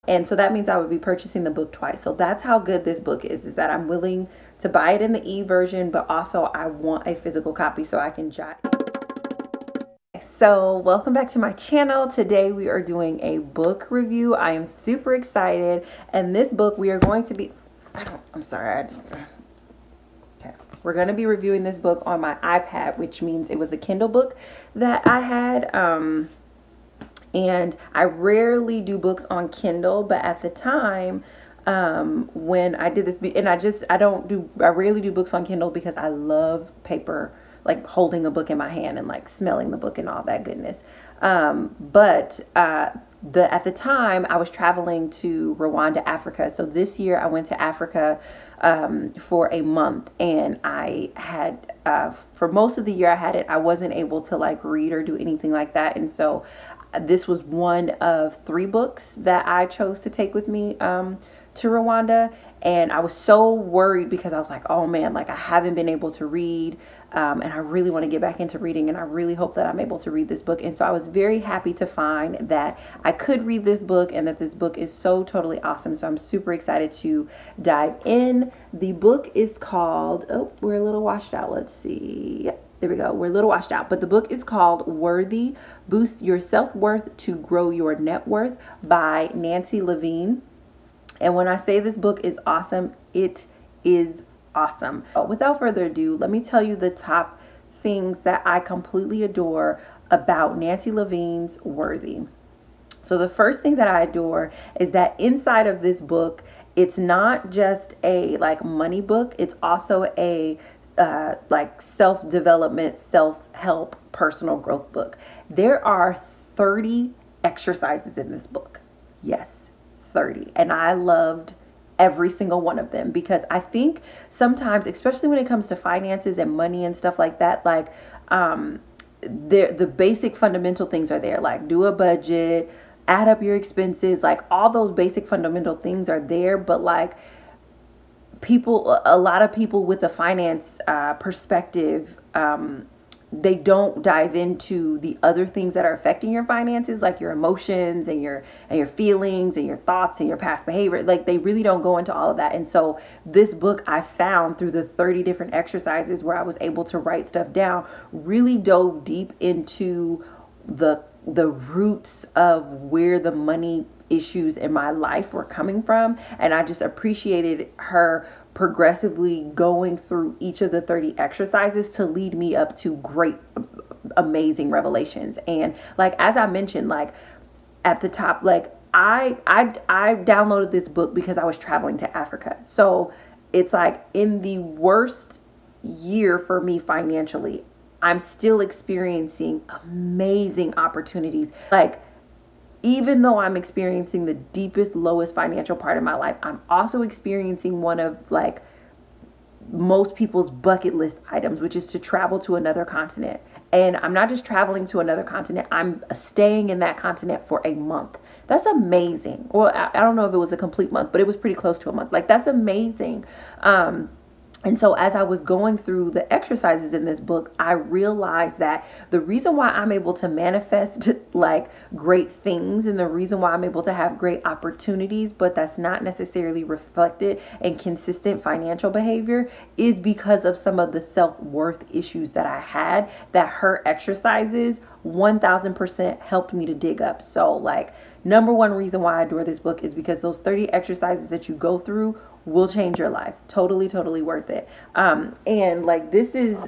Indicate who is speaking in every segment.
Speaker 1: And so that means I would be purchasing the book twice. So that's how good this book is that I'm willing to buy it in the e-version, but also I want a physical copy so I can jot. So welcome back to my channel. Today we are doing a book review. I am super excited. And this book we are going to be, we're going to be reviewing this book on my iPad, which means it was a Kindle book that I had. And I rarely do books on Kindle, but at the time, when I did this, and I rarely do books on Kindle because I love paper, like holding a book in my hand and like smelling the book and all that goodness. At the time I was traveling to Rwanda, Africa. So this year I went to Africa for a month, and I had for most of the year I wasn't able to like read or do anything like that. And so this was one of 3 books that I chose to take with me to Rwanda. And I was so worried because I was like, oh man, like I haven't been able to read, and I really want to get back into reading, and I really hope that I'm able to read this book. And so I was very happy to find that I could read this book and that this book is so totally awesome. So I'm super excited to dive in. The book is called, oh, we're a little washed out. Let's see. Yep. There we go. We're a little washed out, but the book is called Worthy: Boost Your Self-Worth to Grow Your Net Worth by Nancy Levin. And when I say this book is awesome, it is awesome. But without further ado, let me tell you the top things that I completely adore about Nancy Levin's Worthy. So the first thing that I adore is that inside of this book, it's not just a like money book. It's also a like self-development, self-help, personal growth book. There are 30 exercises in this book. Yes, 30. And I loved every single one of them, because I think sometimes, especially when it comes to finances and money and stuff like that, like the basic fundamental things are there, like do a budget, add up your expenses, like all those basic fundamental things are there. But like a lot of people with a finance perspective, they don't dive into the other things that are affecting your finances, like your emotions and your feelings and your thoughts and your past behavior. Like they really don't go into all of that. And so this book, I found through the 30 different exercises where I was able to write stuff down, really dove deep into the roots of where the money issues in my life were coming from. And I just appreciated her progressively going through each of the 30 exercises to lead me up to great, amazing revelations. And like, as I mentioned, like at the top, like I downloaded this book because I was traveling to Africa. So it's like in the worst year for me financially, I'm still experiencing amazing opportunities. Like, even though I'm experiencing the deepest, lowest financial part of my life, I'm also experiencing one of like most people's bucket list items, which is to travel to another continent. And I'm not just traveling to another continent, I'm staying in that continent for a month. That's amazing. Well, I don't know if it was a complete month, but it was pretty close to a month. Like, that's amazing. And so as I was going through the exercises in this book, I realized that the reason why I'm able to manifest like great things, and the reason why I'm able to have great opportunities, but that's not necessarily reflected in consistent financial behavior, is because of some of the self-worth issues that I had, that her exercises 1000% helped me to dig up. So like, number one reason why I adore this book is because those 30 exercises that you go through will change your life. Totally, totally worth it. And like, this is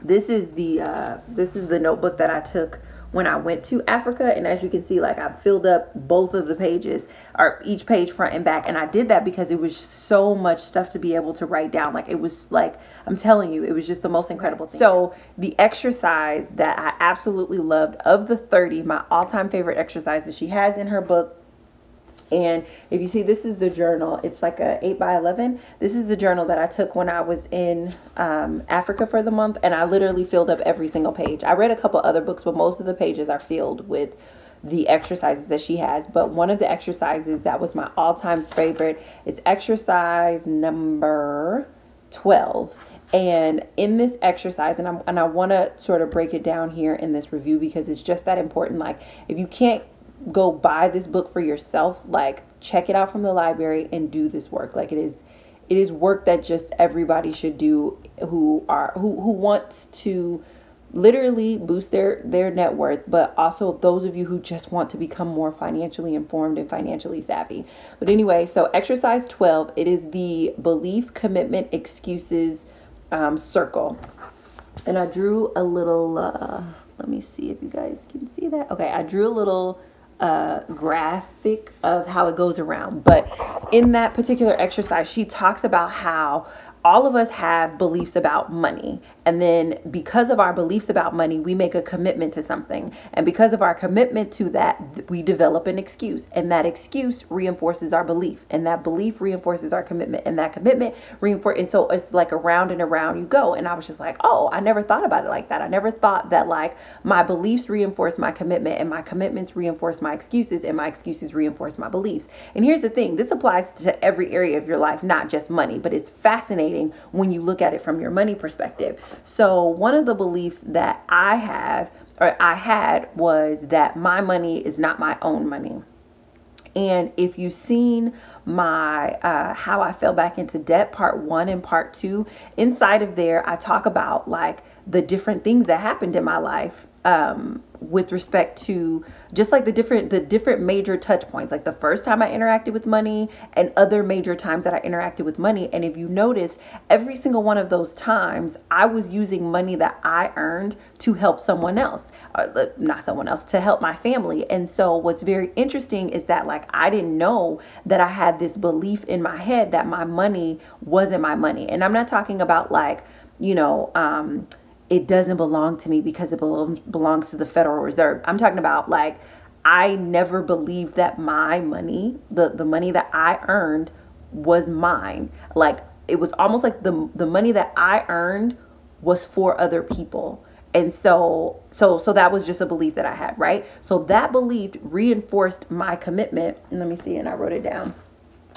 Speaker 1: the notebook that I took when I went to Africa. And as you can see, like, I filled up both of the pages, or each page front and back. And I did that because it was so much stuff to be able to write down. Like, it was like, I'm telling you, it was just the most incredible thing. So the exercise that I absolutely loved, of the 30, my all-time favorite exercise that she has in her book, and if you see, this is the journal. It's like a 8x11. This is the journal that I took when I was in Africa for the month. And I literally filled up every single page. I read a couple other books, but most of the pages are filled with the exercises that she has. But one of the exercises that was my all-time favorite is exercise number 12. And in this exercise, and I want to sort of break it down here in this review because it's just that important. Like, if you can't go buy this book for yourself, like check it out from the library and do this work. Like it is work that just everybody should do who wants to literally boost their net worth, but also those of you who just want to become more financially informed and financially savvy. But anyway, so exercise 12, it is the belief, commitment, excuses circle. And I drew a little, let me see if you guys can see that. Okay, I drew a little graphic of how it goes around. But in that particular exercise, she talks about how all of us have beliefs about money. And then because of our beliefs about money, we make a commitment to something. And because of our commitment to that, we develop an excuse. And that excuse reinforces our belief. And that belief reinforces our commitment. And that commitment reinforces. And so it's like around and around you go. And I was just like, oh, I never thought about it like that. I never thought that like my beliefs reinforce my commitment and my commitments reinforce my excuses and my excuses reinforce my beliefs. And here's the thing. This applies to every area of your life, not just money. But it's fascinating when you look at it from your money perspective. So one of the beliefs that I had was that my money is not my own money. And if you've seen my how I fell back into debt part 1 and part 2, inside of there I talk about like the different things that happened in my life with respect to just like the different major touch points, like the first time I interacted with money and other major times that I interacted with money. And if you notice, every single one of those times I was using money that I earned to help someone else, not someone else, to help my family. And so what's very interesting is that like I didn't know that I had this belief in my head that my money wasn't my money. And I'm not talking about like, you know, it doesn't belong to me because it belongs to the Federal Reserve. I'm talking about like, I never believed that my money, the money that I earned was mine. Like it was almost like the money that I earned was for other people. And so that was just a belief that I had, right? So that belief reinforced my commitment. And let me see, and I wrote it down.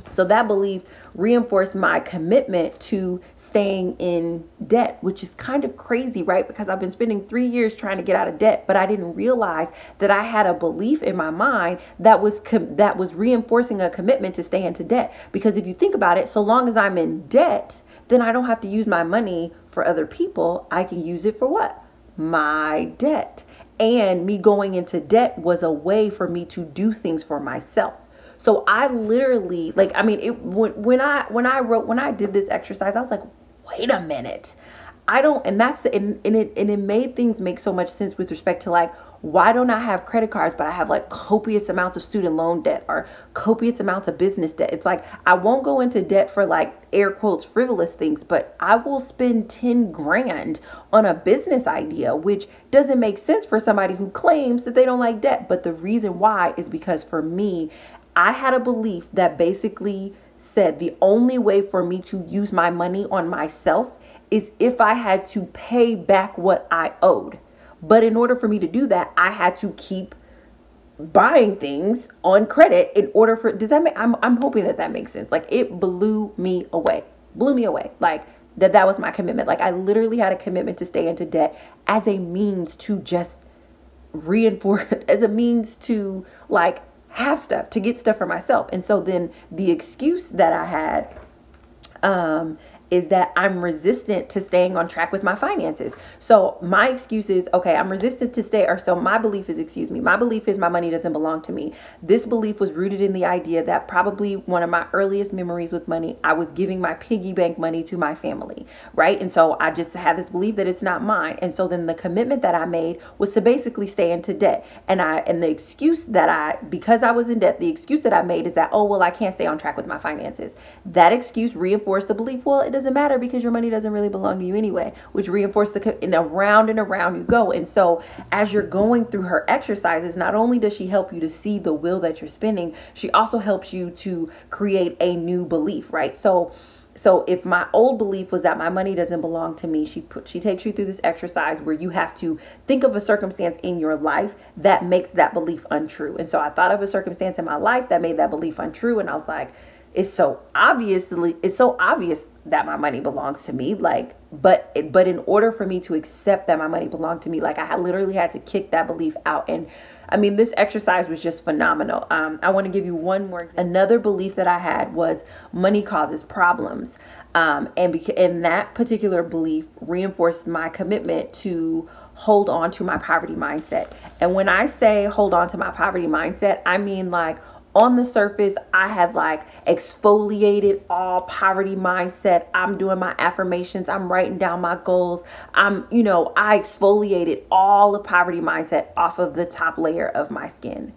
Speaker 1: So that belief reinforced my commitment to staying in debt, which is kind of crazy, right? Because I've been spending 3 years trying to get out of debt, but I didn't realize that I had a belief in my mind that was reinforcing a commitment to stay into debt. Because if you think about it, so long as I'm in debt, then I don't have to use my money for other people. I can use it for what? My debt. And me going into debt was a way for me to do things for myself. So I literally, like, I mean, when I did this exercise, I was like, wait a minute. And it made things make so much sense with respect to like, why don't I have credit cards, but I have like copious amounts of student loan debt or copious amounts of business debt. It's like, I won't go into debt for like air quotes, frivolous things, but I will spend 10 grand on a business idea, which doesn't make sense for somebody who claims that they don't like debt. But the reason why is because for me, I had a belief that basically said the only way for me to use my money on myself is if I had to pay back what I owed. But in order for me to do that, I had to keep buying things on credit in order for, does that make, I'm hoping that makes sense. Like it blew me away. Like that was my commitment. Like I literally had a commitment to stay into debt as a means to just reinforce, as a means to like have stuff, to get stuff for myself. And so then the excuse that I had is that I'm resistant to staying on track with my finances. So my excuse is, okay, I'm resistant to my belief is my money doesn't belong to me. This belief was rooted in the idea that probably one of my earliest memories with money, I was giving my piggy bank money to my family, right? And so I just had this belief that it's not mine. And so then the commitment that I made was to basically stay into debt. And the excuse that because I was in debt, the excuse that I made is that, oh, well, I can't stay on track with my finances. That excuse reinforced the belief, well, it doesn't matter because your money doesn't really belong to you anyway, which reinforced and around you go. And so as you're going through her exercises, not only does she help you to see the will that you're spending, she also helps you to create a new belief, right? So if my old belief was that my money doesn't belong to me, she takes you through this exercise where you have to think of a circumstance in your life that makes that belief untrue. And so I thought of a circumstance in my life that made that belief untrue. And I was like, it's so obvious that my money belongs to me. Like, but in order for me to accept that my money belonged to me, like I literally had to kick that belief out. And I mean, this exercise was just phenomenal. I want to give you one more. Another belief that I had was money causes problems. And that particular belief reinforced my commitment to hold on to my poverty mindset. And when I say hold on to my poverty mindset, I mean like on the surface, I have like exfoliated all poverty mindset. I'm doing my affirmations. I'm writing down my goals. I exfoliated all of poverty mindset off of the top layer of my skin.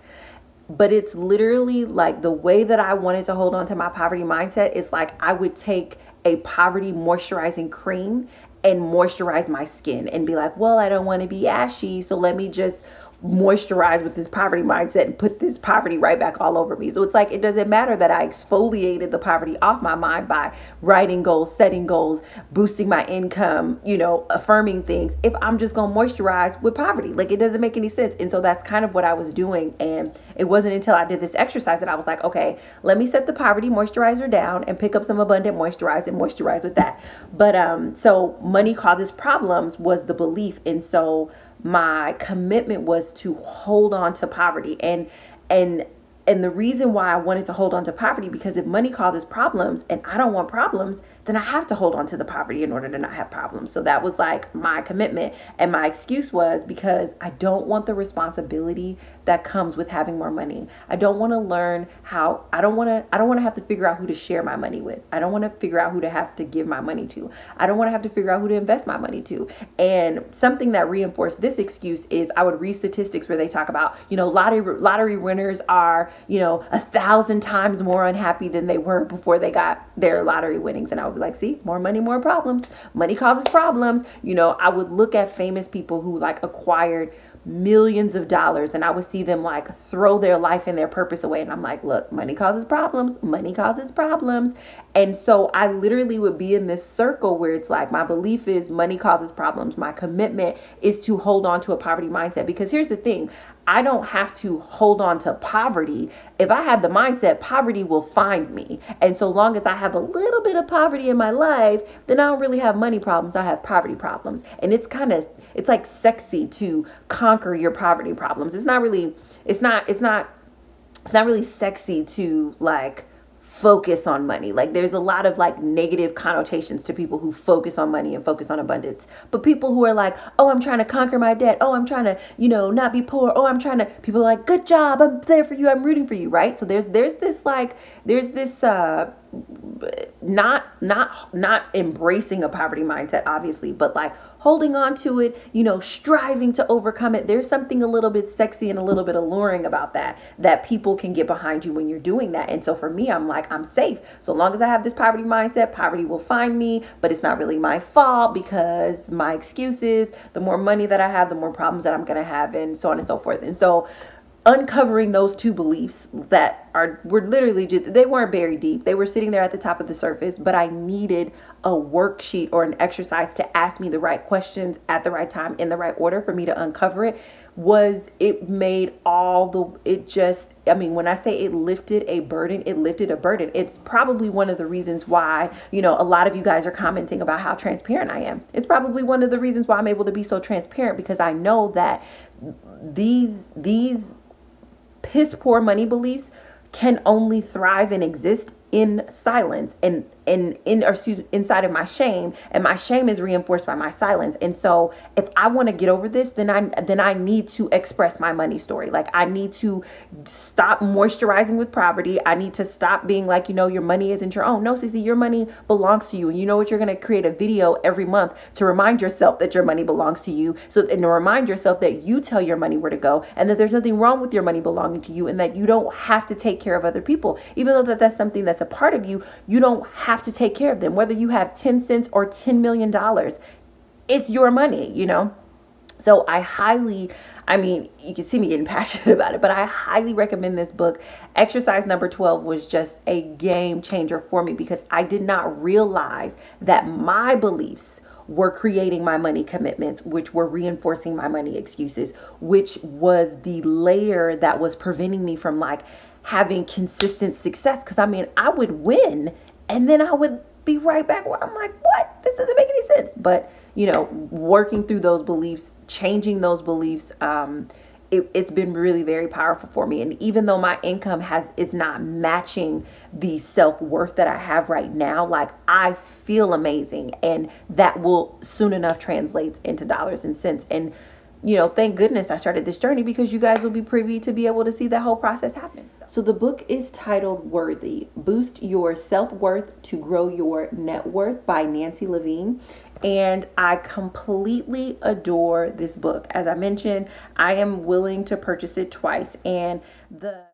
Speaker 1: But it's literally like the way that I wanted to hold on to my poverty mindset is like I would take a poverty moisturizing cream and moisturize my skin and be like, well, I don't want to be ashy, so let me just moisturize with this poverty mindset and put this poverty right back all over me. So it's like, it doesn't matter that I exfoliated the poverty off my mind by writing goals, setting goals, boosting my income, affirming things, if I'm just going to moisturize with poverty. Like, it doesn't make any sense. And so that's kind of what I was doing. And it wasn't until I did this exercise that I was like, okay, let me set the poverty moisturizer down and pick up some abundant moisturize and moisturize with that. But so money causes problems was the belief. And so my commitment was to hold on to poverty. And the reason why I wanted to hold on to poverty, because if money causes problems and I don't want problems, then I have to hold on to the poverty in order to not have problems. So that was like my commitment. And my excuse was because I don't want the responsibility that comes with having more money. I don't want to learn how, I don't want to have to figure out who to share my money with. I don't want to figure out who to have to give my money to. I don't want to have to figure out who to invest my money to. And something that reinforced this excuse is I would read statistics where they talk about, lottery winners are, 1,000 times more unhappy than they were before they got their lottery winnings. And I would be like, see, more money, more problems. Money causes problems. I would look at famous people who like acquired millions of dollars and I would see them like throw their life and their purpose away. And I'm like, look, money causes problems. Money causes problems. And so I literally would be in this circle where it's like, my belief is money causes problems. My commitment is to hold on to a poverty mindset, because here's the thing. I don't have to hold on to poverty. If I have the mindset, poverty will find me. And so long as I have a little bit of poverty in my life, then I don't really have money problems. I have poverty problems. And it's like sexy to conquer your poverty problems. It's not really sexy to like focus on money. Like, there's a lot of like negative connotations to people who focus on money and focus on abundance. But people who are like, oh, I'm trying to conquer my debt. Oh, I'm trying to, not be poor. Oh, people are like, good job. I'm there for you. I'm rooting for you. Right. So there's this not embracing a poverty mindset, obviously, but like holding on to it, striving to overcome it. There's something a little bit sexy and a little bit alluring about that people can get behind you when you're doing that. And so for me, I'm like, I'm safe. So long as I have this poverty mindset, poverty will find me, but it's not really my fault, because my excuse is the more money that I have, the more problems that I'm going to have, and so on and so forth. And so uncovering those two beliefs that were literally just, they weren't buried deep. They were sitting there at the top of the surface, but I needed a worksheet or an exercise to ask me the right questions at the right time in the right order for me to uncover it. When I say it lifted a burden, it lifted a burden. It's probably one of the reasons why, a lot of you guys are commenting about how transparent I am. It's probably one of the reasons why I'm able to be so transparent, because I know that these piss poor money beliefs can only thrive and exist in silence and inside of my shame, and my shame is reinforced by my silence. And so if I want to get over this, then I need to express my money story. Like, I need to stop moisturizing with poverty. I need to stop being like, your money isn't your own. No, Cece, your money belongs to you. And you know what? You're going to create a video every month to remind yourself that your money belongs to you. And to remind yourself that you tell your money where to go, and that there's nothing wrong with your money belonging to you, and that you don't have to take care of other people. Even though that's something that's a part of you, you don't have to take care of them. Whether you have 10 cents or $10 million, it's your money, So you can see me getting passionate about it, but I highly recommend this book. Exercise number 12 was just a game changer for me, because I did not realize that my beliefs were creating my money commitments, which were reinforcing my money excuses, which was the layer that was preventing me from like having consistent success. Because I would win and then I would be right back where I'm like, what? This doesn't make any sense. But, working through those beliefs, changing those beliefs, it's been really very powerful for me. And even though my income is not matching the self-worth that I have right now, like I feel amazing, and that will soon enough translate into dollars and cents. And thank goodness I started this journey, because you guys will be privy to be able to see that whole process happen. So the book is titled Worthy: Boost Your Self-Worth to Grow Your Net Worth by Nancy Levin. And I completely adore this book. As I mentioned, I am willing to purchase it twice. And the